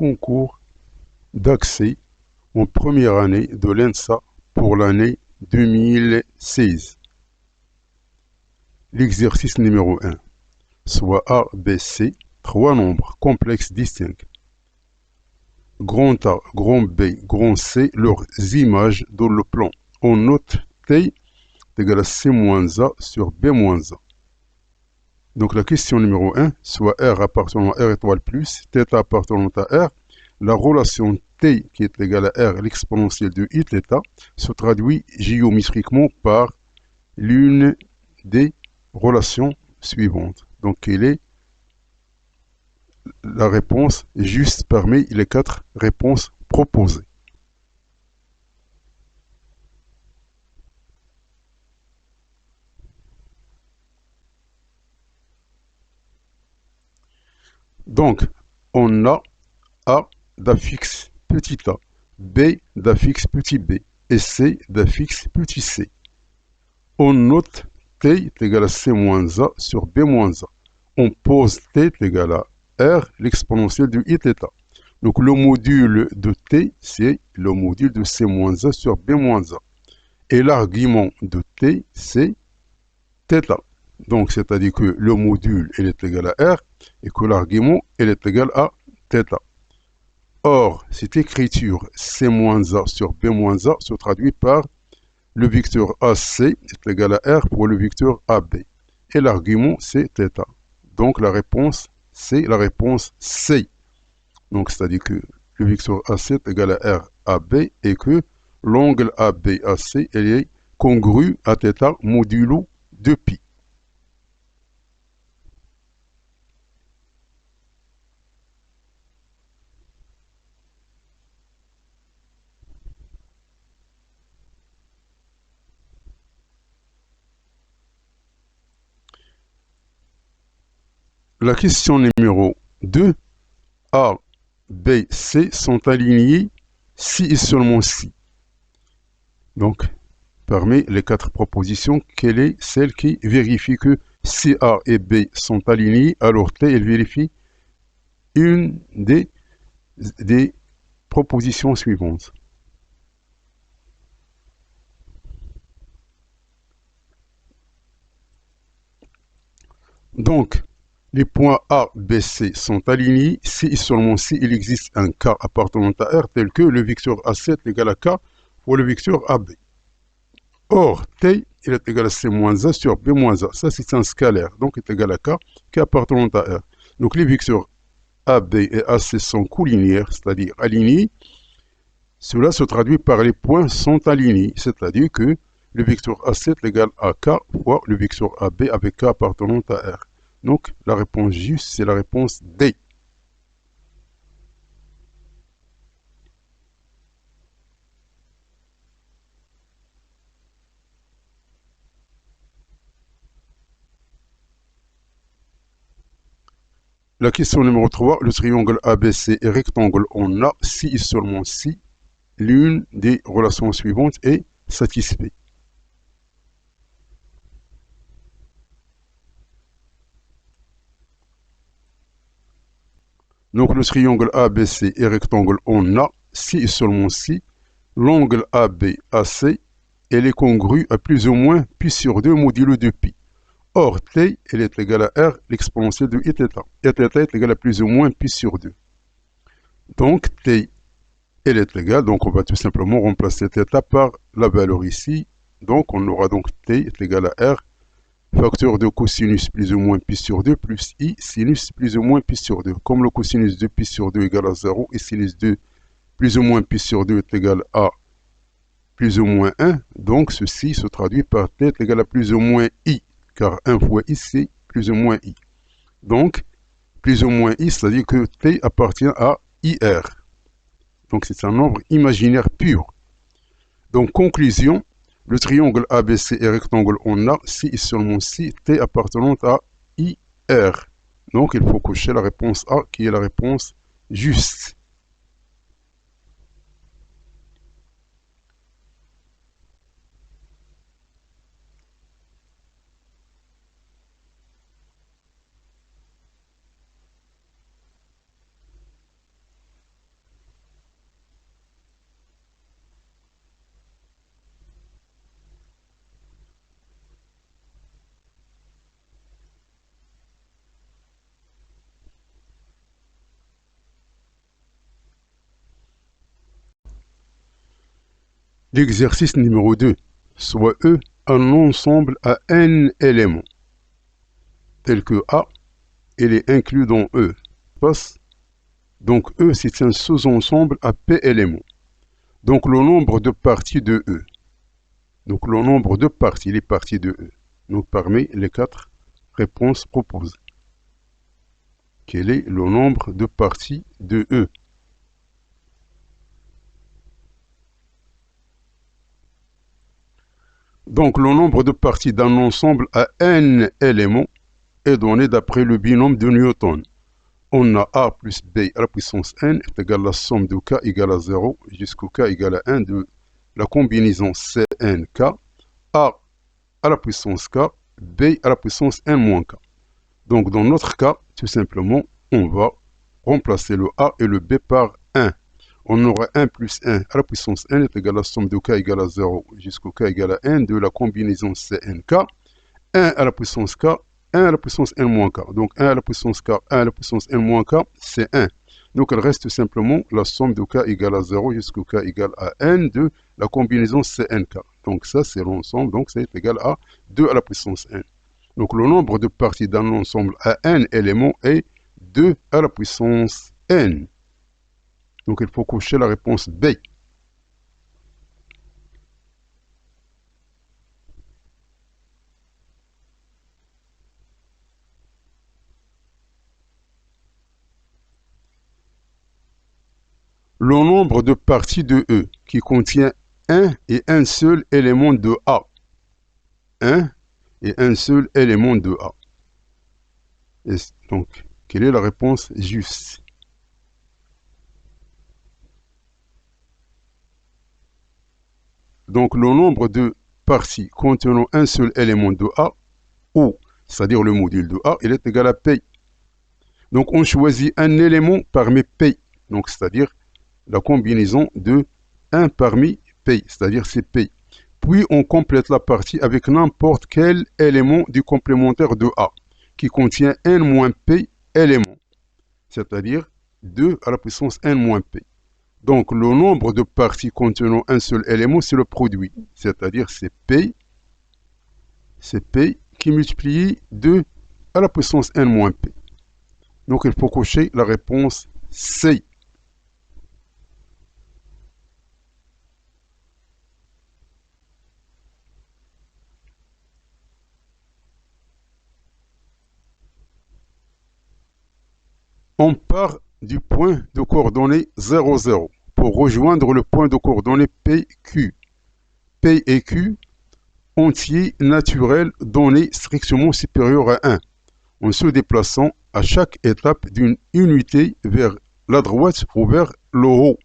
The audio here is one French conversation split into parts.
concours d'accès en première année de l'ENSA pour l'année 2016. L'exercice numéro 1, soit A, B, C, trois nombres complexes distincts. Grand A, grand B, grand C, leurs images dans le plan. On note T est égal à C-A sur B-A. Donc la question numéro 1, soit R appartenant à R étoile plus, θ appartenant à R, la relation T qui est égale à R, l'exponentielle de Iθ, se traduit géométriquement par l'une des relations suivantes. Donc quelle est la réponse juste parmi les quatre réponses proposées? Donc, on a A d'affixe petit a, B d'affixe petit b et C d'affixe petit c. On note T est égal à C-A sur B-A. On pose T est égal à R, l'exponentielle de Iθ. Donc le module de T, c'est le module de C-A sur B-A. Et l'argument de T, c'est θ. Donc c'est-à-dire que le module, il est égal à R et que l'argument, il est égal à θ. Or, cette écriture C-A sur B-A se traduit par le vecteur AC est égal à R pour le vecteur AB. Et l'argument, c'est θ. Donc la réponse, c'est la réponse C. Donc c'est-à-dire que le vecteur AC est égal à R AB et que l'angle ABAC est congru à θ modulo 2π. La question numéro 2, A, B, C sont alignés si et seulement si. Donc, parmi les quatre propositions, quelle est celle qui vérifie que si A et B sont alignés, alors T, elle vérifie une des propositions suivantes. Donc, les points A, B, C sont alignés si et seulement si il existe un K appartenant à R tel que le vecteur A7 est égal à K pour le vecteur AB. Or, T il est égal à C-A sur B-A. Ça, c'est un scalaire, donc est égal à K appartenant à R. Donc, les vecteurs AB et AC sont collinéaires, c'est-à-dire alignés. Cela se traduit par les points sont alignés, c'est-à-dire que le vecteur A7 est égal à K fois le vecteur AB avec K appartenant à R. Donc, la réponse juste, c'est la réponse D. La question numéro 3, le triangle ABC est rectangle en A si et seulement si l'une des relations suivantes est satisfaite. Donc le triangle ABC est rectangle en A si et seulement si l'angle ABAC elle est congrue à plus ou moins pi sur 2 modulo de pi. Or, T elle est égale à R, l'exponentielle de Iθ. Et θ est égal à plus ou moins pi sur 2. Donc, T elle est égale, donc on va tout simplement remplacer θ par la valeur ici. Donc, on aura donc T est égal à R, facteur de cosinus plus ou moins pi sur 2 plus I sinus plus ou moins pi sur 2. Comme le cosinus de pi sur 2 égale à 0 et sinus de plus ou moins pi sur 2 est égal à plus ou moins 1, donc ceci se traduit par T est égal à plus ou moins I, car 1 fois I c'est plus ou moins I. Donc, plus ou moins I, c'est-à-dire que T appartient à IR. Donc c'est un nombre imaginaire pur. Donc conclusion, le triangle ABC est rectangle en A si et seulement si T appartenant à IR. Donc il faut cocher la réponse A qui est la réponse juste. L'exercice numéro 2, soit E un ensemble à n éléments, tel que A, il est inclus dans E. Donc E, c'est un sous-ensemble à P éléments. Donc le nombre de parties de E. Donc le nombre de parties, les parties de E. Donc parmi les 4 réponses proposées. Quel est le nombre de parties de E? Donc le nombre de parties d'un ensemble à n éléments est donné d'après le binôme de Newton. On a A plus B à la puissance n est égal à la somme de K égale à 0 jusqu'au K égale à 1 de la combinaison CNK, A à la puissance K, B à la puissance n moins K. Donc dans notre cas, tout simplement, on va remplacer le A et le B par 1. On aura 1 plus 1 à la puissance n est égal à la somme de K égale à 0 jusqu'au K égale à 1 de la combinaison CNK, 1 à la puissance K, 1 à la puissance n moins K. Donc 1 à la puissance K, 1 à la puissance n moins K, c'est 1. Donc il reste simplement la somme de K égale à 0 jusqu'au K égale à n de la combinaison CNK. Donc ça c'est l'ensemble, donc c'est égal à 2 à la puissance n. Donc le nombre de parties d'un ensemble à n éléments est 2 à la puissance n. Donc il faut cocher la réponse B. Le nombre de parties de E qui contient un et un seul élément de A. 1 et un seul élément de A. Et donc, quelle est la réponse juste? Donc, le nombre de parties contenant un seul élément de A, ou, c'est-à-dire le module de A, il est égal à P. Donc, on choisit un élément parmi P. Donc, c'est-à-dire la combinaison de 1 parmi P, c'est-à-dire c'est P. Puis, on complète la partie avec n'importe quel élément du complémentaire de A, qui contient n moins P éléments, c'est-à-dire 2 à la puissance n moins P. Donc, le nombre de parties contenant un seul élément, c'est le produit, c'est-à-dire c'est P qui multiplie 2 à la puissance n moins P. Donc, il faut cocher la réponse C. On part du point de coordonnées 0, 0 pour rejoindre le point de coordonnées PQ. P et Q, entiers naturels donnés strictement supérieurs à 1, en se déplaçant à chaque étape d'une unité vers la droite ou vers le haut.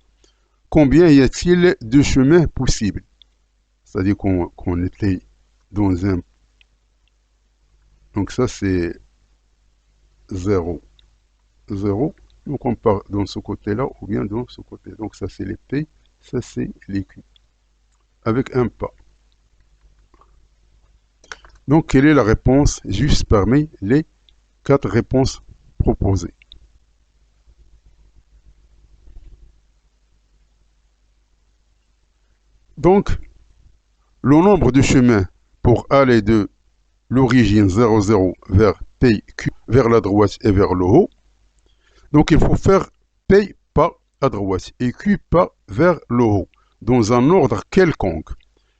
Combien y a-t-il de chemins possibles? C'est-à-dire qu'on était dans un... Donc ça c'est 0. 0. Donc on part dans ce côté-là ou bien dans ce côté. Donc ça c'est les P, ça c'est les Q. Avec un pas. Donc quelle est la réponse juste parmi les 4 réponses proposées? Donc le nombre de chemins pour aller de l'origine 0, 0 vers P, Q, vers la droite et vers le haut. Donc il faut faire P pas à droite et Q pas vers le haut, dans un ordre quelconque.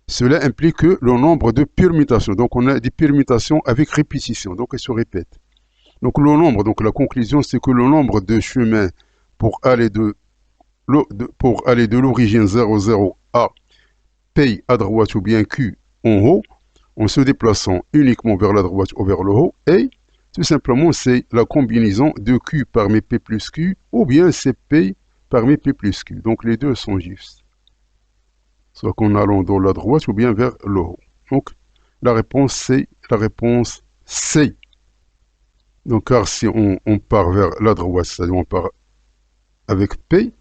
Cela implique le nombre de permutations. Donc on a des permutations avec répétition, donc elles se répètent. Donc le nombre, donc la conclusion, c'est que le nombre de chemins pour aller de l'origine 0, 0 à P à droite ou bien Q en haut, en se déplaçant uniquement vers la droite ou vers le haut, et tout simplement, c'est la combinaison de Q parmi P plus Q, ou bien c'est P parmi P plus Q. Donc les deux sont justes. Soit qu'en allant dans la droite ou bien vers le haut. Donc la réponse c'est la réponse C. Donc car si on part vers la droite, c'est-à-dire on part avec P,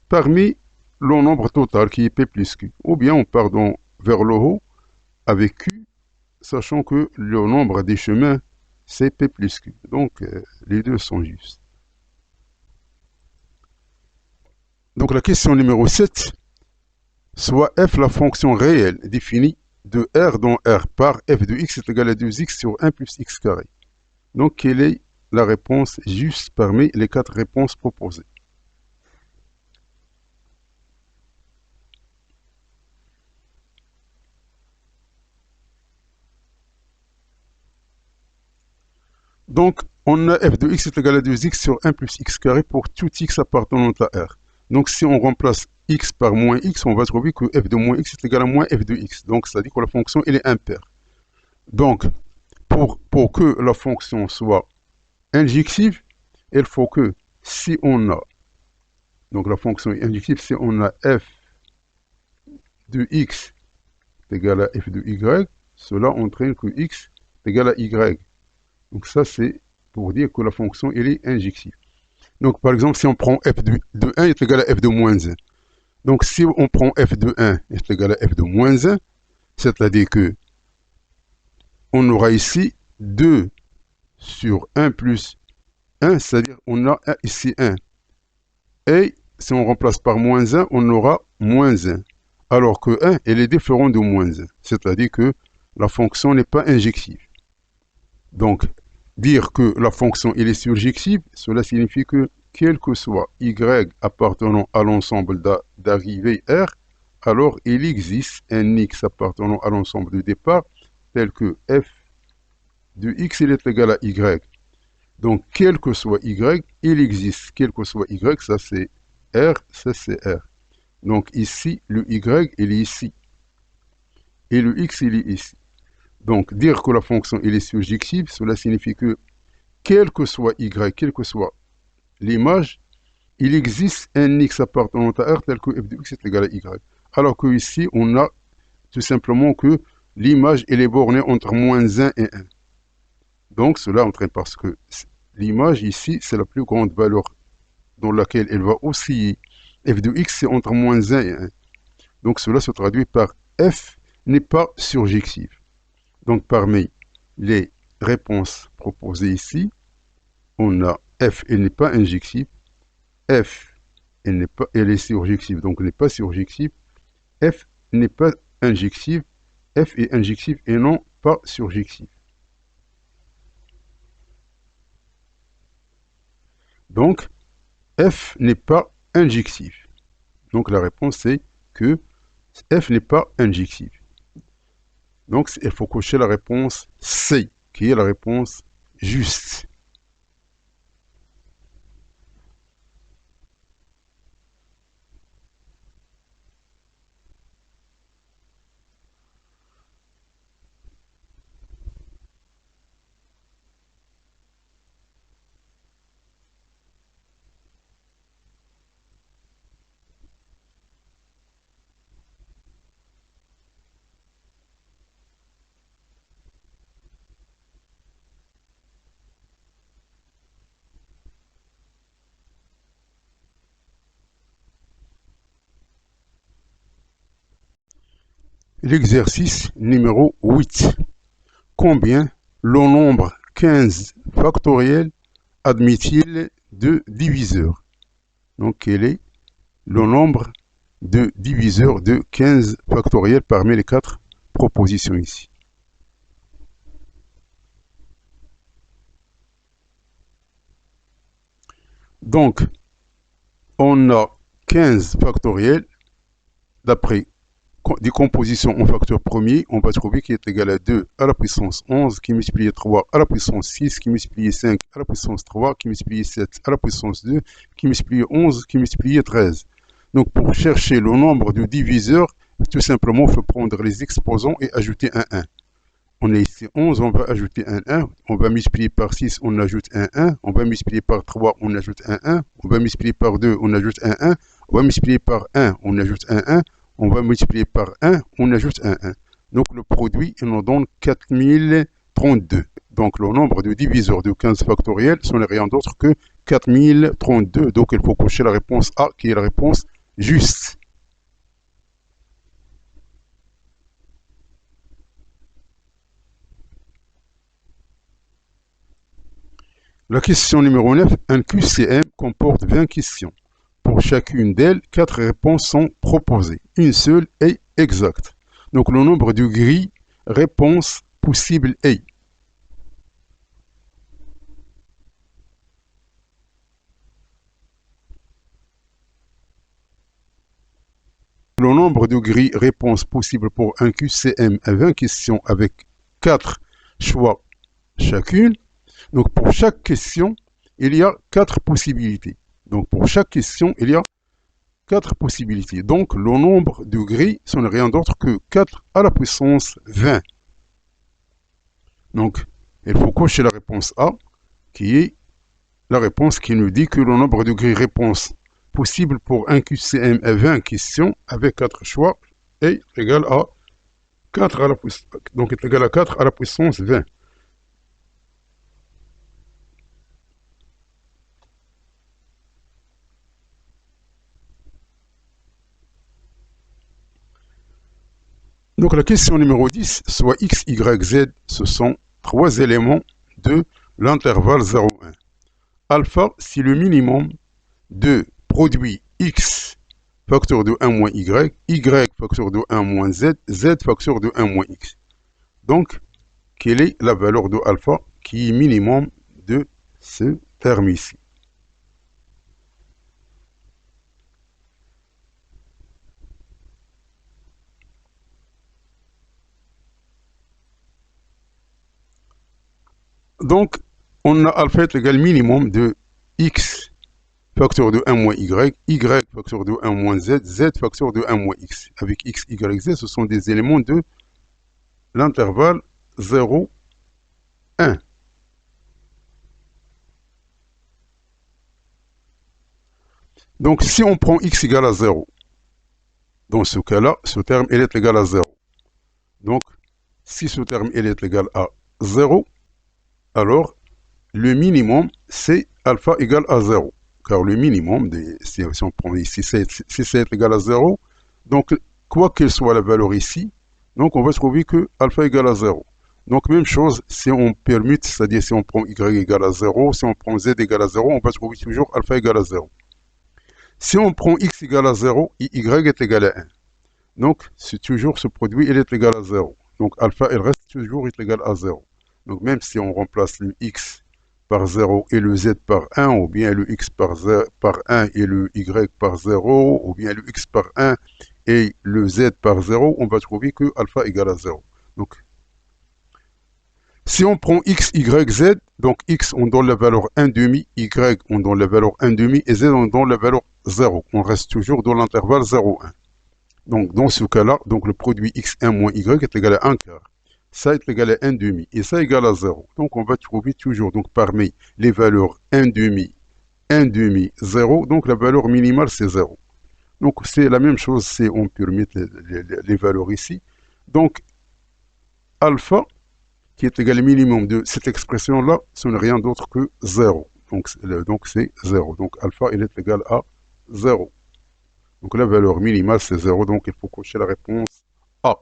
parmi le nombre total qui est P plus Q. Ou bien on part vers le haut avec Q, sachant que le nombre des chemins c'est P plus Q. Donc, les deux sont justes. Donc, la question numéro 7. soit f la fonction réelle définie de R dans R par f de x est égal à 2x sur 1 plus x carré. Donc, quelle est la réponse juste parmi les 4 réponses proposées? Donc, on a f de x est égal à 2x sur 1 plus x carré pour tout x appartenant à R. Donc, si on remplace x par moins x, on va trouver que f de moins x est égal à moins f de x. Donc, ça dit que la fonction, elle est impaire. Donc, pour que la fonction soit injective, il faut que si on a, donc la fonction est injective, si on a f de x est égal à f de y, cela entraîne que x est égal à y. Donc ça, c'est pour dire que la fonction, elle est injective. Donc, par exemple, si on prend f de 1 est égal à f de moins 1. Donc, si on prend f de 1 est égal à f de moins 1, c'est-à-dire que on aura ici 2 sur 1 plus 1, c'est-à-dire on a ici 1. Et si on remplace par moins 1, on aura moins 1. Alors que 1, elle est différente de moins 1. C'est-à-dire que la fonction n'est pas injective. Donc, dire que la fonction elle est surjective, cela signifie que quel que soit y appartenant à l'ensemble d'arrivée R, alors il existe un x appartenant à l'ensemble de départ tel que f de x il est égal à y. Donc, quel que soit y, il existe. Quel que soit y, ça c'est R, ça c'est R. Donc ici, le y, il est ici. Et le x, il est ici. Donc, dire que la fonction elle est surjective, cela signifie que quel que soit y, quelle que soit l'image, il existe un x appartenant à R tel que f de x est égal à y. Alors que ici, on a tout simplement que l'image elle est bornée entre moins 1 et 1. Donc, cela entraîne parce que l'image ici, c'est la plus grande valeur dans laquelle elle va osciller. F de x, c'est entre moins 1 et 1. Donc, cela se traduit par f n'est pas surjective. Donc, parmi les réponses proposées ici, on a f, elle n'est pas injective. F, elle est surjective, donc elle n'est pas surjective. F n'est pas injective. F est injective et non pas surjective. Donc, f n'est pas injective. Donc, la réponse est que f n'est pas injective. Donc, il faut cocher la réponse C, qui est la réponse juste. L'exercice numéro 8. Combien le nombre 15 factoriel admet-il de diviseurs? Donc, quel est le nombre de diviseurs de 15 factoriel parmi les 4 propositions ici? Donc, on a 15 factoriels d'après décomposition en facteur premier, on va trouver qu'il est égal à 2 à la puissance 11 qui multiplie 3 à la puissance 6 qui multiplie 5 à la puissance 3 qui multiplie 7 à la puissance 2 qui multiplie 11 qui multiplie 13. Donc pour chercher le nombre de diviseurs, tout simplement il faut prendre les exposants et ajouter un 1. On est ici 11, on va ajouter un 1, on va multiplier par 6, on ajoute un 1, on va multiplier par 3, on ajoute un 1, on va multiplier par 2, on ajoute un 1, on va multiplier par 1, on ajoute un 1, on va multiplier par 1, on ajoute un 1. Donc le produit, il nous donne 4032. Donc le nombre de diviseurs de 15 factoriel, ce n'est rien d'autre que 4032. Donc il faut cocher la réponse A, qui est la réponse juste. La question numéro 9, un QCM comporte 20 questions. pour chacune d'elles, 4 réponses sont proposées. Une seule est exacte. Donc le nombre de grilles réponses possibles est. Le nombre de grilles réponses possibles pour un QCM à 20 questions avec 4 choix chacune. Donc pour chaque question, il y a 4 possibilités. Donc pour chaque question, il y a 4 possibilités. Donc le nombre de grilles, ce n'est rien d'autre que 4 à la puissance 20. Donc il faut cocher la réponse A, qui est la réponse qui nous dit que le nombre de grilles réponses possibles pour un QCM à 20 questions avec 4 choix est égal à 4 à la puissance, donc est égal à 4 à la puissance 20. Donc la question numéro 10, soit x, y, z, ce sont 3 éléments de l'intervalle 0,1. Alpha, si le minimum de produit x facteur de 1 moins y, y facteur de 1 moins z, z facteur de 1 moins x. Donc, quelle est la valeur de alpha qui est minimum de ce terme ici? Donc, on a alpha est égal minimum de x facteur de 1 moins y, y facteur de 1 moins z, z facteur de 1 moins x. Avec x, y, z, ce sont des éléments de l'intervalle 0, 1. Donc, si on prend x égale à 0, dans ce cas-là, ce terme il est égal à 0. Donc, si ce terme il est égal à 0, alors le minimum, c'est alpha égale à 0. Car le minimum, si on prend ici, si c'est égal à 0, donc quoi qu'elle soit la valeur ici, donc on va trouver que alpha égale à 0. Donc même chose, si on permute, c'est-à-dire si on prend y égale à 0, si on prend z égale à 0, on va trouver toujours alpha égale à 0. Si on prend x égale à 0, y est égal à 1. Donc c'est toujours ce produit, il est égal à 0. Donc alpha, il reste toujours égal à 0. Donc même si on remplace le x par 0 et le z par 1, ou bien le x par 1 et le y par 0, ou bien le x par 1 et le z par 0, on va trouver que alpha égale à 0. Donc, si on prend x, y, z, donc x, on donne la valeur 1 demi, y, on donne la valeur 1 demi, et z, on donne la valeur 0. On reste toujours dans l'intervalle 0, 1. Donc, dans ce cas-là, donc le produit x1 moins y est égal à 1 quart. Ça est égal à 1 demi et ça est égal à 0. Donc on va trouver toujours donc parmi les valeurs 1 demi, 0, donc la valeur minimale c'est 0. Donc c'est la même chose si on peut mettre les valeurs ici. Donc alpha qui est égal au minimum de cette expression-là, ce n'est rien d'autre que 0. Donc c'est 0. Donc alpha il est égal à 0. Donc la valeur minimale c'est 0, donc il faut cocher la réponse A.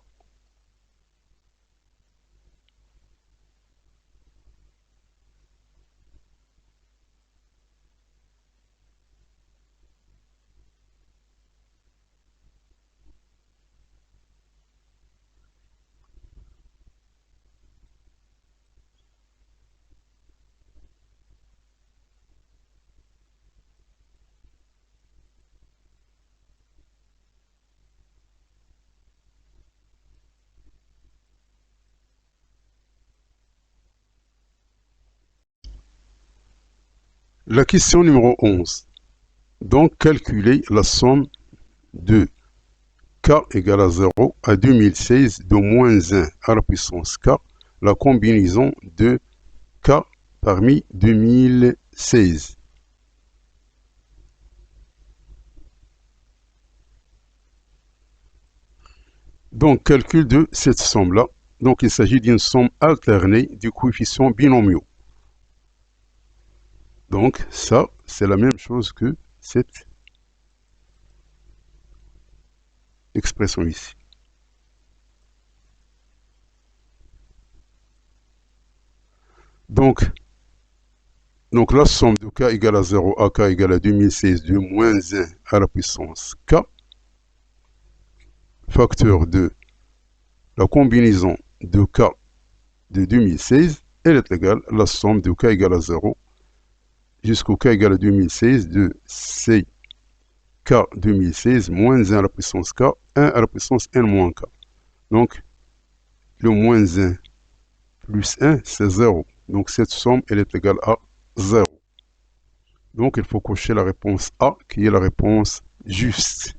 La question numéro 11. Donc calculer la somme de k égale à 0 à 2016 de moins 1 à la puissance k, la combinaison de k parmi 2016. Donc calcul de cette somme-là. Donc il s'agit d'une somme alternée du coefficient binomiaux. Donc ça, c'est la même chose que cette expression ici. Donc Donc la somme de k égale à 0 à k égale à 2016 de moins 1 à la puissance k, facteur de la combinaison de k de 2016, elle est égale à la somme de k égale à 0 jusqu'au k égale à 2016 de c k 2016 moins 1 à la puissance k, 1 à la puissance n moins k. Donc le moins 1 plus 1, c'est 0. Donc cette somme, elle est égale à 0. Donc il faut cocher la réponse A, qui est la réponse juste.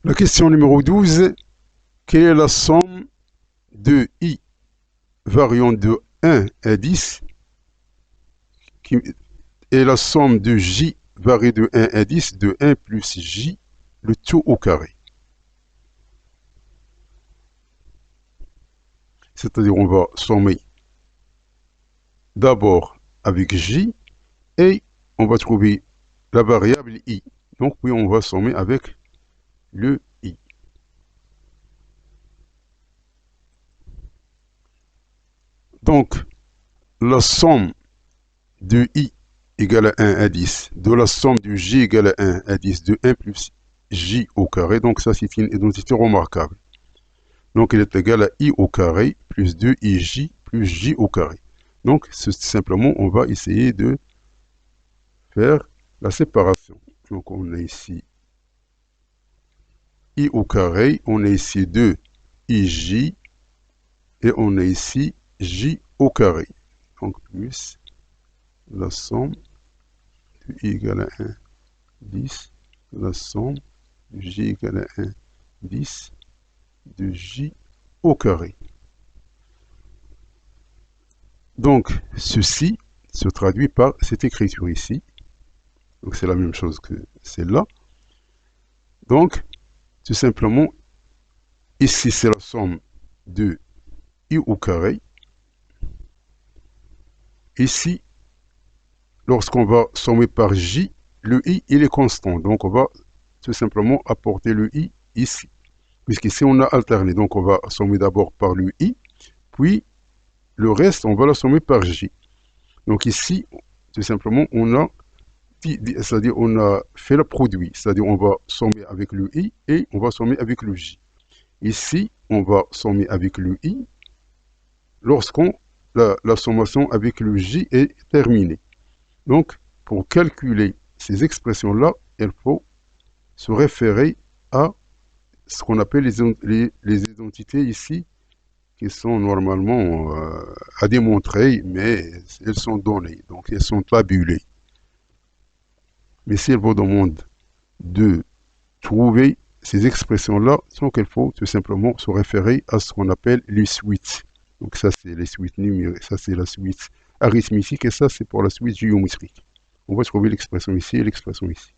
La question numéro 12. Quelle est la somme de I variant de 1 à 10 et la somme de J variée de 1 à 10 de 1 plus J, le tout au carré. C'est-à-dire on va sommer d'abord avec J et on va trouver la variable I. Donc puis on va sommer avec le I. Donc la somme de I égale à 1 à 10, de la somme de J égale à 1 à 10, de 1 plus J au carré. Donc ça, c'est une identité remarquable. Donc il est égal à I au carré plus 2IJ plus J au carré. Donc simplement, on va essayer de faire la séparation. Donc on a ici I au carré, on a ici 2IJ et on a ici J au carré. Donc plus la somme de I égale à 1, 10, la somme de J égale à 1, 10, de J au carré. Donc, ceci se traduit par cette écriture ici. Donc, c'est la même chose que celle-là. Donc, tout simplement, ici, c'est la somme de I au carré. Ici, lorsqu'on va sommer par J, le I, il est constant. Donc, on va tout simplement apporter le I ici. Puisqu'ici, on a alterné. Donc, on va sommer d'abord par le I, puis le reste, on va la sommer par J. Donc ici, tout simplement, on a fait le produit. C'est-à-dire on va sommer avec le I et on va sommer avec le J. Ici, on va sommer avec le I lorsqu'on la sommation avec le J est terminée. Donc, pour calculer ces expressions-là, il faut se référer à ce qu'on appelle les identités ici, qui sont normalement à démontrer, mais elles sont données, donc elles sont tabulées. Mais si elle vous demande de trouver ces expressions-là, donc il faut tout simplement se référer à ce qu'on appelle les suites. Donc ça, c'est les suites numériques, ça, c'est la suite arithmétique, et ça, c'est pour la suite géométrique. On va trouver l'expression ici et l'expression ici.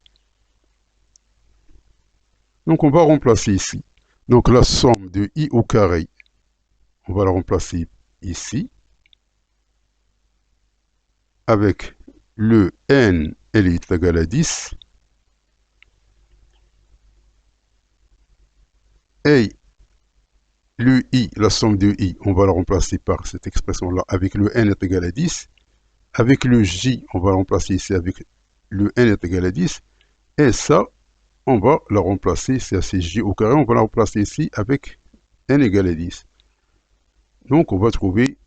Donc on va remplacer ici. Donc la somme de I au carré, on va la remplacer ici, avec le N, elle est égale à 10, et le I, la somme de I, on va la remplacer par cette expression-là, avec le N est égal à 10, avec le J, on va la remplacer ici avec le N est égal à 10, et ça, on va la remplacer, c'est J au carré, on va la remplacer ici avec N égale à 10. Donc on va trouver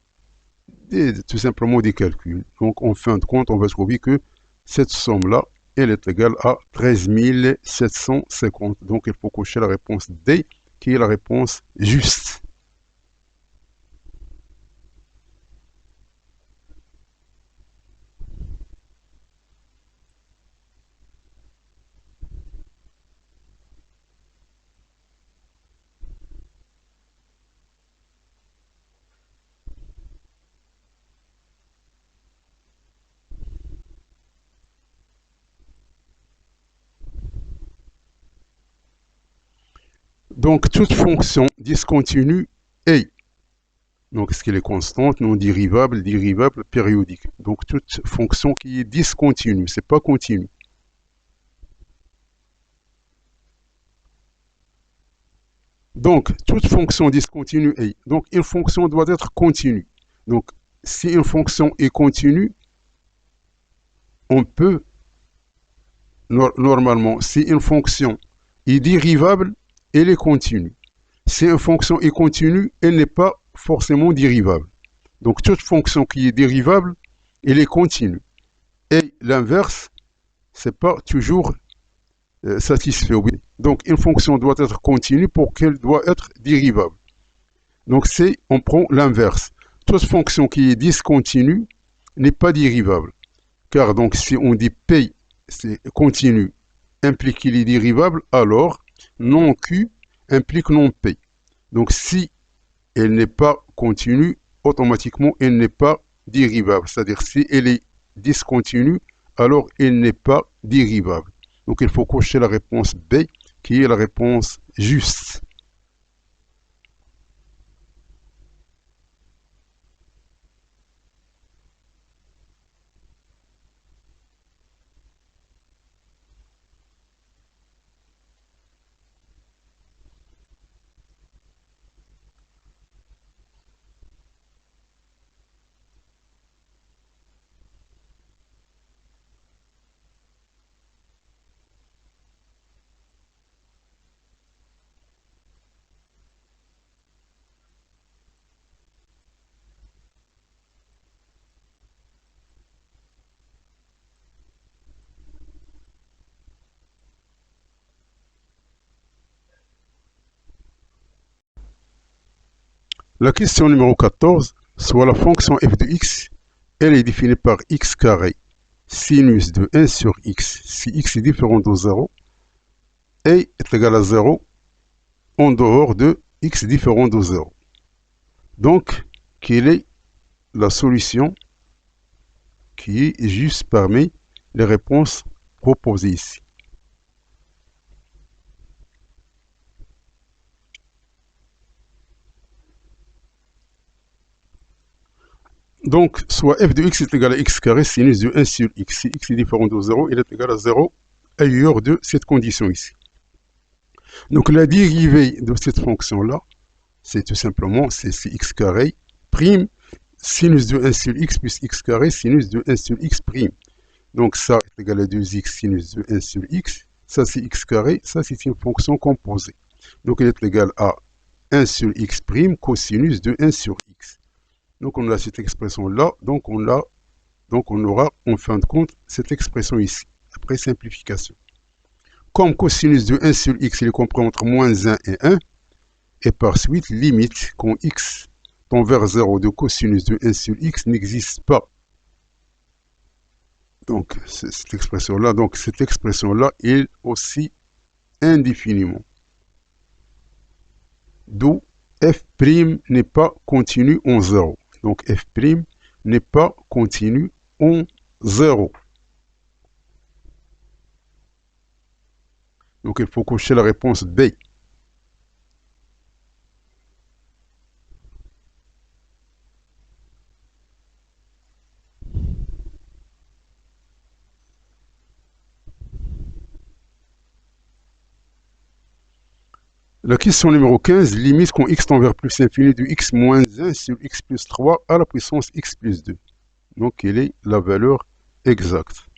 tout simplement des calculs. Donc en fin de compte, on va trouver que cette somme-là, elle est égale à 13 750. Donc il faut cocher la réponse D, qui est la réponse juste. Donc toute fonction discontinue est Donc, est-ce qu'elle est constante, non dérivable, dérivable, périodique. Donc, toute fonction qui est discontinue, c'est pas continu. Donc, toute fonction discontinue est. Donc, une fonction doit être continue. Donc, si une fonction est continue, on peut, normalement, si une fonction est dérivable, elle est continue. Si une fonction est continue, elle n'est pas forcément dérivable. Donc, toute fonction qui est dérivable, elle est continue. Et l'inverse, c'est pas toujours satisfait. Donc, une fonction doit être continue pour qu'elle doit être dérivable. Donc, on prend l'inverse. Toute fonction qui est discontinue n'est pas dérivable. Car donc, si on dit P, c'est continu, implique qu'il est dérivable, alors non Q implique non P. Donc, si elle n'est pas continue, automatiquement, elle n'est pas dérivable. C'est-à-dire, si elle est discontinue, alors elle n'est pas dérivable. Donc, il faut cocher la réponse B, qui est la réponse juste. La question numéro 14, soit la fonction f de x, elle est définie par x carré sinus de 1 sur x, si x est différent de 0, et est égal à 0 en dehors de x différent de 0. Donc, quelle est la solution qui est juste parmi les réponses proposées ici? Donc, soit f de x est égal à x carré sinus de 1 sur x. Si x est différent de 0, il est égal à 0 ailleurs de cette condition ici. Donc, la dérivée de cette fonction-là, c'est tout simplement c'est x carré prime sinus de 1 sur x plus x carré sinus de 1 sur x prime. Donc, ça est égal à 2x sinus de 1 sur x. Ça, c'est x carré. Ça, c'est une fonction composée. Donc, elle est égale à 1 sur x prime cosinus de 1 sur x. Donc, on a cette expression-là. Donc, on aura en fin de compte cette expression ici, après simplification. Comme cosinus de 1 sur x, il est compris entre moins 1 et 1, et par suite, limite, quand x tend vers 0 de cosinus de 1 sur x n'existe pas. Donc, cette expression-là est aussi indéfiniment. D'où f' n'est pas continu en 0. Donc, f' n'est pas continu en 0. Donc, il faut cocher la réponse B. La question numéro 15, limite quand x tend vers plus infini de x moins 1 sur x plus 3 à la puissance x plus 2. Donc, quelle est la valeur exacte?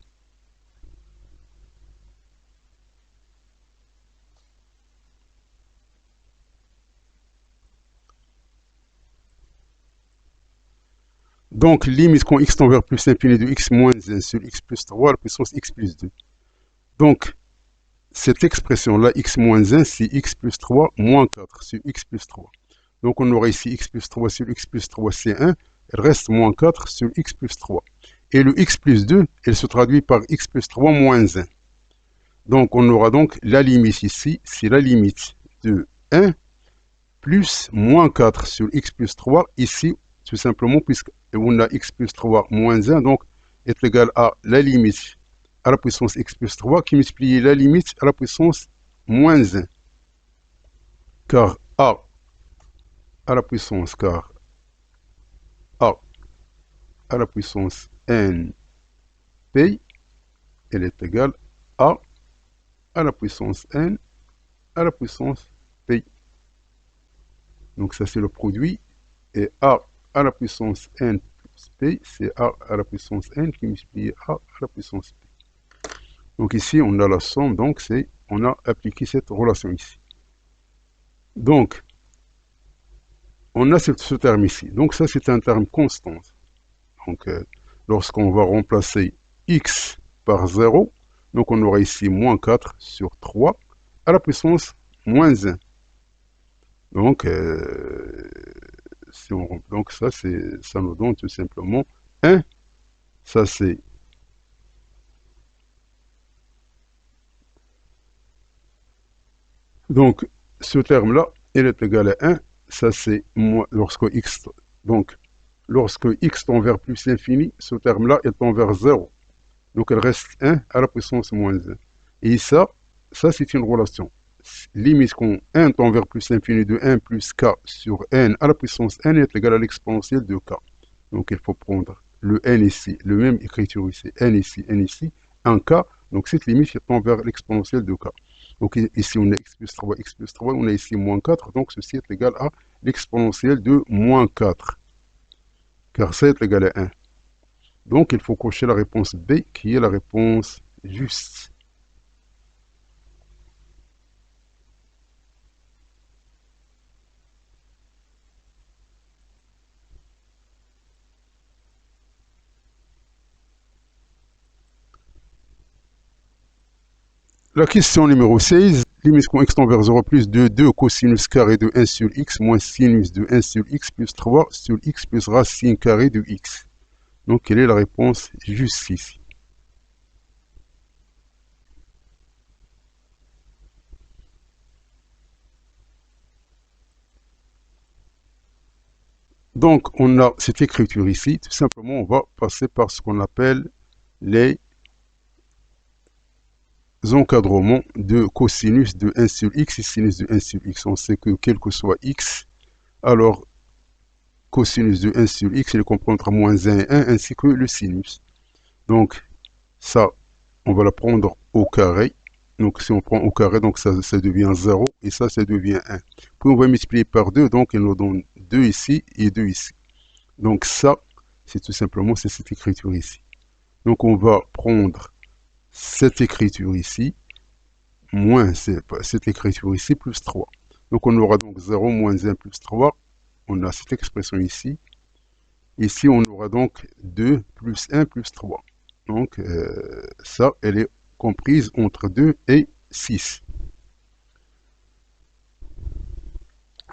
Donc, limite quand x tend vers plus infini de x moins 1 sur x plus 3 à la puissance x plus 2. Donc, cette expression-là, x moins 1, c'est x plus 3 moins 4 sur x plus 3. Donc, on aura ici x plus 3 sur x plus 3, c'est 1. Il reste moins 4 sur x plus 3. Et le x plus 2, elle se traduit par x plus 3 moins 1. Donc, on aura donc la limite ici, c'est la limite de 1 plus moins 4 sur x plus 3. Ici, tout simplement, puisqu'on a x plus 3 moins 1, donc est égal à la limite à la puissance x plus 3 qui multiplie la limite à la puissance moins 1. Car a à la puissance, car a à la puissance n p, elle est égale à la puissance n à la puissance p. Donc ça c'est le produit, et a à la puissance n plus p, c'est a à la puissance n qui multiplie a à la puissance p. Donc ici on a la somme, donc on a appliqué cette relation ici. Donc on a ce terme ici, donc ça c'est un terme constant. Donc lorsqu'on va remplacer x par 0, donc on aura ici moins 4 sur 3 à la puissance moins 1. Donc, donc ça nous donne tout simplement 1. Ça c'est donc ce terme là il est égal à 1. Ça c'est moins lorsque x, donc lorsque x tend vers plus l'infini, ce terme là il tend vers 0. Donc il reste 1 à la puissance moins 1. Et ça c'est une relation. Limite quand 1 tend vers plus l'infini de 1 plus k sur n à la puissance n est égal à l'exponentielle de k. Donc il faut prendre le n ici, le même écriture ici, n ici, 1k. Donc cette limite tend vers l'exponentielle de k. Donc ici on a x plus 3, on a ici moins 4. Donc ceci est égal à l'exponentielle de moins 4. Car ça est égal à 1. Donc il faut cocher la réponse B qui est la réponse juste. La question numéro 16, limite quand x tend vers 0 plus de 2 cosinus carré de 1 sur x moins sinus de 1 sur x plus 3 sur x plus racine carrée de x. Donc quelle est la réponse juste ici? Donc on a cette écriture ici, tout simplement on va passer par ce qu'on appelle les encadrements de cosinus de 1 sur x et sinus de 1 sur x. On sait que quel que soit x, alors cosinus de 1 sur x, il comprend entre moins 1 et 1, ainsi que le sinus. Donc ça, on va la prendre au carré. Donc si on prend au carré, donc ça devient 0, et ça devient 1. Puis on va multiplier par 2, donc il nous donne 2 ici et 2 ici. Donc ça, c'est tout simplement cette écriture ici. Donc on va prendre cette écriture ici, moins cette écriture ici, plus 3. Donc on aura donc 0 moins 1 plus 3. On a cette expression ici. Ici, on aura donc 2 plus 1 plus 3. Donc ça, elle est comprise entre 2 et 6.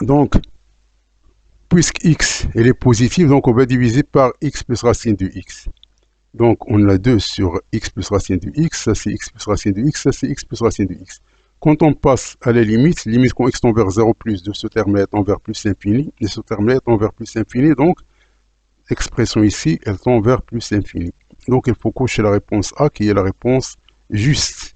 Donc, puisque x elle est positive, donc on va diviser par x plus racine de x. Donc on a 2 sur x plus racine de x, ça c'est x plus racine de x, ça c'est x plus racine de x. Quand on passe à la limite quand x tend vers 0 plus de ce terme-là tend vers plus l'infini, et ce terme-là tend vers plus l'infini, donc l'expression ici, elle tend vers plus l'infini. Donc il faut cocher la réponse A qui est la réponse juste.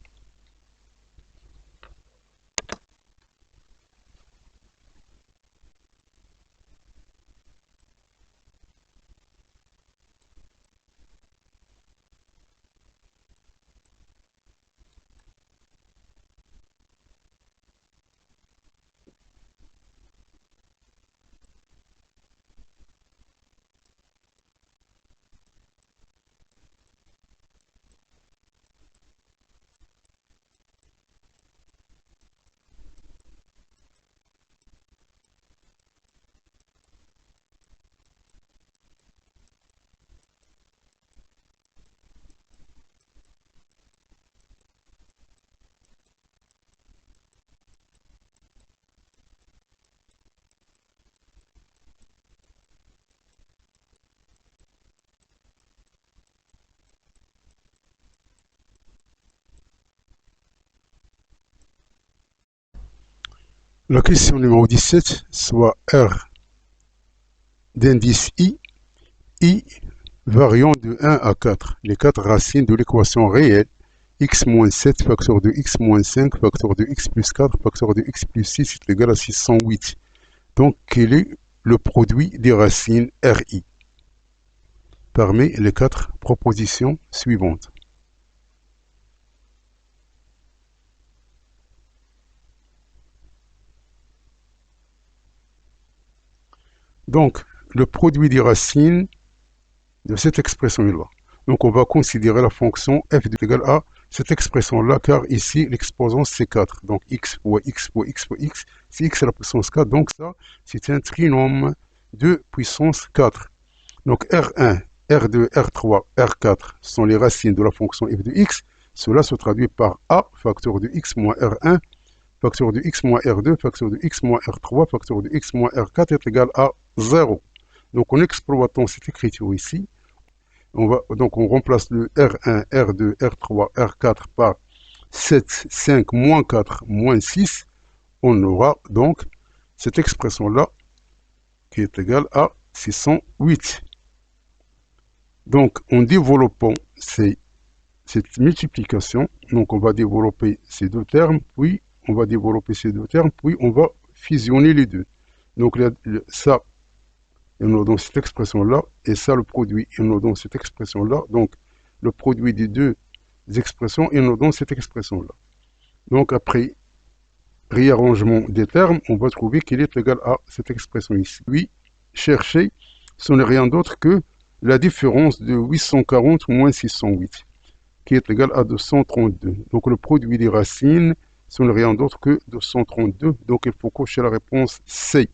La question numéro 17, soit R d'indice I variant de 1 à 4, les 4 racines de l'équation réelle, x moins 7, facteur de x moins 5, facteur de x plus 4, facteur de x plus 6 est égal à 608. Donc, quel est le produit des racines RI? parmi les 4 propositions suivantes. Donc, le produit des racines de cette expression-là. Donc, on va considérer la fonction f de égale à cette expression-là, car ici, l'exposant, c'est 4. Donc, x fois x fois x fois x, c'est x à la puissance 4. Donc, ça, c'est un trinôme de puissance 4. Donc, R1, R2, R3, R4 sont les racines de la fonction f de x. Cela se traduit par a, facteur de x moins R1, facteur de x moins R2, facteur de x moins R3, facteur de x moins R4 est égal à 0. Donc, en exploitant cette écriture ici, on remplace le R1, R2, R3, R4 par 7, 5, moins 4, moins 6. On aura donc cette expression-là qui est égale à 608. Donc, en développant cette multiplication, donc on va développer ces deux termes, puis on va développer ces deux termes, puis on va fusionner les deux. Donc, ça, on a dans cette expression-là, et ça, le produit, on a dans cette expression-là. Donc, le produit des deux expressions, et on a dans cette expression-là. Donc, après réarrangement des termes, on va trouver qu'il est égal à cette expression ici. Puis, chercher, ce n'est rien d'autre que la différence de 840 moins 608, qui est égal à 232. Donc, le produit des racines, ce n'est rien d'autre que 232. Donc, il faut cocher la réponse C.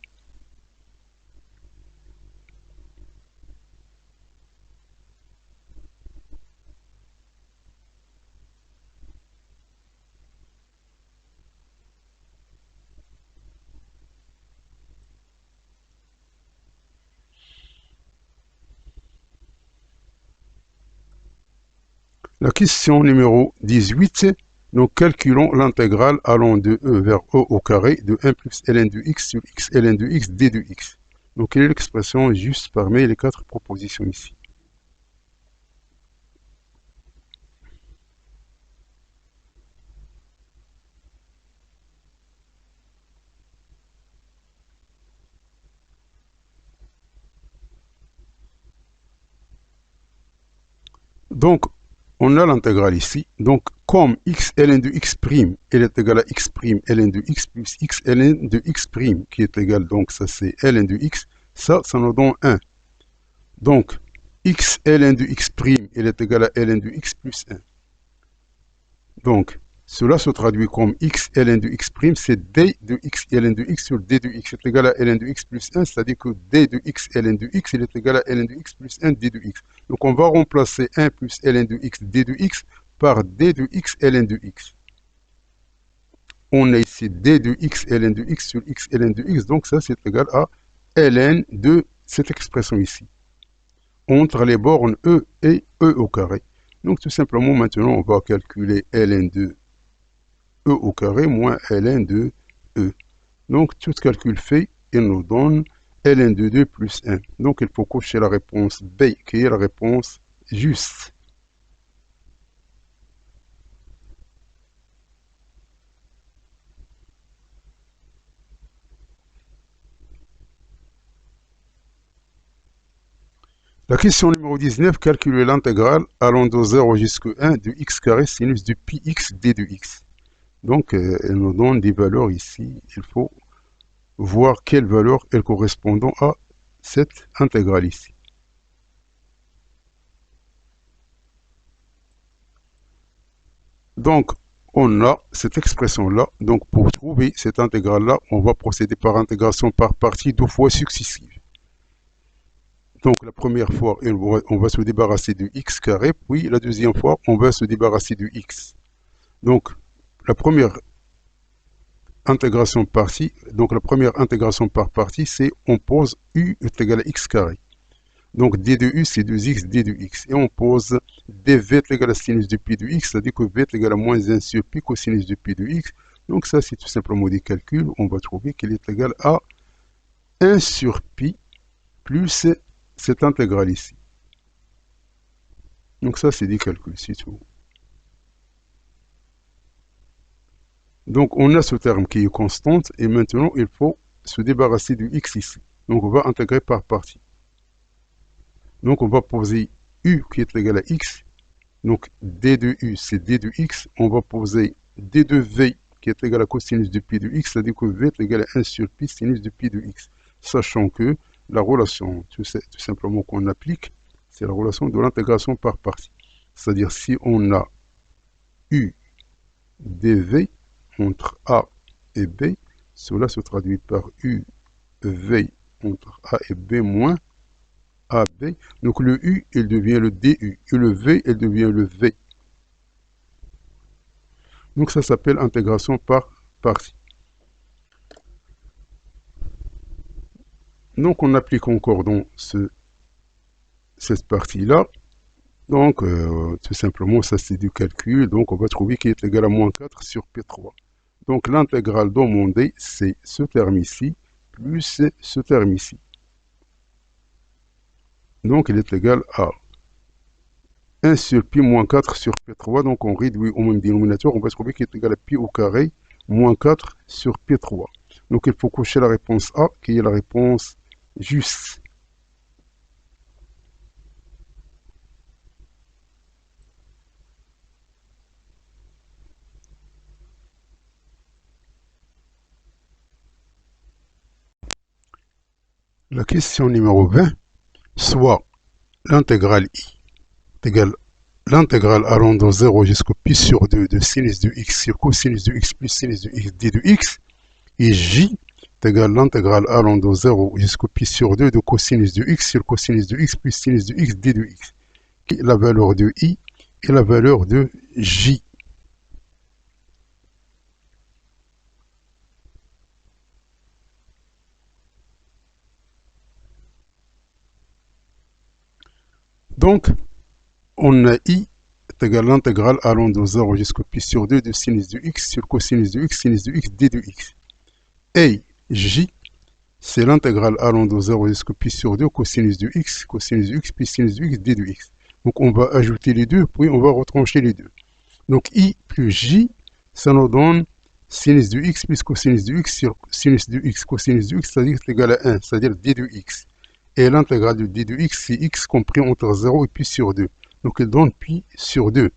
La question numéro 18, nous calculons l'intégrale allant de e vers e au carré de 1 plus ln de x sur x ln de x d de x. Donc, quelle est l'expression juste parmi les 4 propositions ici? Donc, on a l'intégrale ici. Donc, comme x ln de x prime, elle est égale à x prime ln de x plus x ln de x prime, qui est égal, donc ça c'est ln de x, ça nous donne 1. Donc, x ln de x prime, elle est égale à ln de x plus 1. Donc, cela se traduit comme x ln de x prime, c'est d de x ln de x sur d de x est égal à ln de x plus 1, c'est-à-dire que d de x ln de x, il est égal à ln de x plus 1 d de x. Donc, on va remplacer 1 plus ln de x d de x par d de x ln de x. On a ici d de x ln de x sur x ln de x, donc ça c'est égal à ln de cette expression ici, entre les bornes e et e au carré. Donc tout simplement maintenant on va calculer ln de e au carré moins ln de e. Donc tout calcul fait, il nous donne ln de 2 plus 1. Donc il faut cocher la réponse B, qui est la réponse juste. La question numéro 19, calculer l'intégrale allant de 0 jusqu'à 1 de x carré sinus de pi x d de x. Donc, elle nous donne des valeurs ici. Il faut voir quelle valeur est correspondant à cette intégrale ici. Donc, on a cette expression-là. Donc, pour trouver cette intégrale-là, on va procéder par intégration par partie 2 fois successive. Donc, la première fois, on va se débarrasser de x carré, puis la deuxième fois, on va se débarrasser de x. Donc, la première intégration par partie, c'est on pose u est égal à x carré. Donc, d de u, c'est 2x, d de x. Et on pose dv est égal à sinus de pi de x, c'est-à-dire que v est égal à moins 1 sur pi cosinus de pi de x. Donc, ça, c'est tout simplement des calculs. On va trouver qu'il est égal à 1 sur pi plus cette intégrale ici. Donc ça, c'est des calculs, c'est tout. Donc on a ce terme qui est constante, et maintenant il faut se débarrasser du x ici. Donc on va intégrer par partie. Donc on va poser u qui est égal à x. Donc d de u c'est d de x. On va poser d de v qui est égal à cosinus de pi de x, c'est-à-dire que v est égal à 1 sur pi sinus de pi de x. Sachant que la relation, tout simplement qu'on applique, c'est la relation de l'intégration par partie. C'est-à-dire si on a u dv entre a et b, cela se traduit par u v entre a et b moins AB. Donc le U, il devient le DU. Et le V, il devient le V. Donc ça s'appelle intégration par partie. Donc on applique encore dans cette partie-là. Donc tout simplement, ça c'est du calcul. Donc on va trouver qu'il est égal à moins 4 sur P3. Donc l'intégrale demandée, c'est ce terme ici, plus ce terme ici. Donc il est égal à 1 sur pi moins 4 sur P3, donc on réduit au même dénominateur, on va trouver qu'il est égal à pi au carré moins 4 sur P3. Donc il faut cocher la réponse A, qui est la réponse juste. La question numéro 20, soit l'intégrale I est égale l'intégrale allant de 0 jusqu'au pi sur 2 de sinus de x sur cosinus de x plus sinus de x d de x, et J est égal l'intégrale allant de 0 jusqu'au pi sur 2 de cosinus de x sur cosinus de x plus sinus de x d de x, qui est la valeur de I et la valeur de J. Donc, on a I est égal l'intégrale allant de 0 jusqu'au pi sur 2 de sinus de x sur cosinus de x, sinus de x, d de x. Et J, c'est l'intégrale allant de 0 jusqu'au pi sur 2 cosinus de x plus sinus de x, d de x. Donc on va ajouter les deux, puis on va retrancher les deux. Donc I plus J, ça nous donne sinus de x plus cosinus de x sur sinus de x, cosinus de x, c'est-à-dire c'est égal à 1, c'est-à-dire d de x. Et l'intégrale de d de x, c'est x compris entre 0 et pi sur 2. Donc il donne pi sur 2.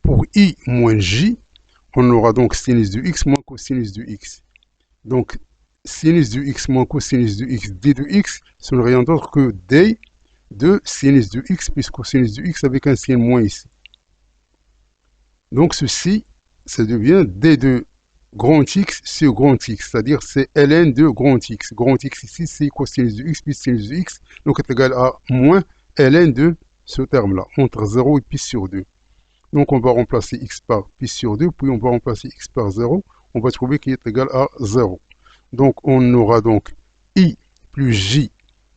Pour I moins J, on aura donc sinus de x moins cosinus de x. Donc sinus de x moins cosinus de x, d de x, ce n'est rien d'autre que d de sinus de x plus cosinus de x avec un signe moins ici. Donc ceci, ça devient d de grand X sur grand X, c'est-à-dire c'est ln de grand X. Grand X ici, c'est cosinus de x plus sinus de x, donc est égal à moins ln de ce terme-là, entre 0 et pi sur 2. Donc on va remplacer x par pi sur 2, puis on va remplacer x par 0, on va trouver qu'il est égal à 0. Donc on aura donc I plus J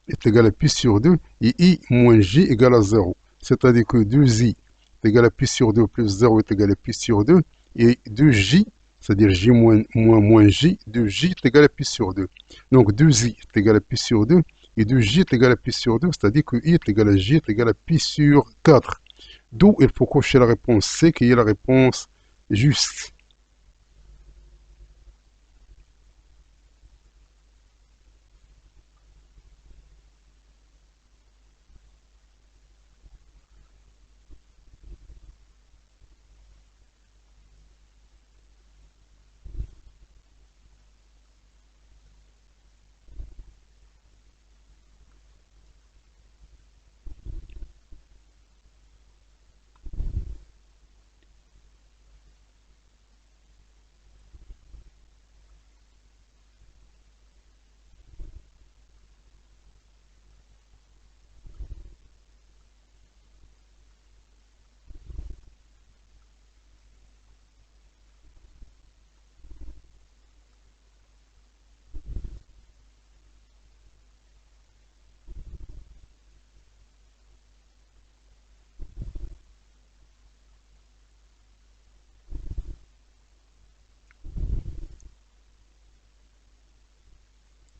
est égal à pi sur 2, et I moins J égale à 0. C'est-à-dire que 2I est égal à pi sur 2 plus 0 est égal à pi sur 2, et 2J, c'est-à-dire J moins J, 2J est égal à pi sur 2. Donc 2I est égal à pi sur 2, et 2J est égal à pi sur 2, c'est-à-dire que I est égal à J est égal à pi sur 4. D'où il faut cocher la réponse C, qui est la réponse juste.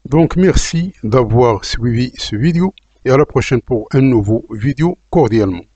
Donc merci d'avoir suivi ce vidéo et à la prochaine pour un nouveau vidéo cordialement.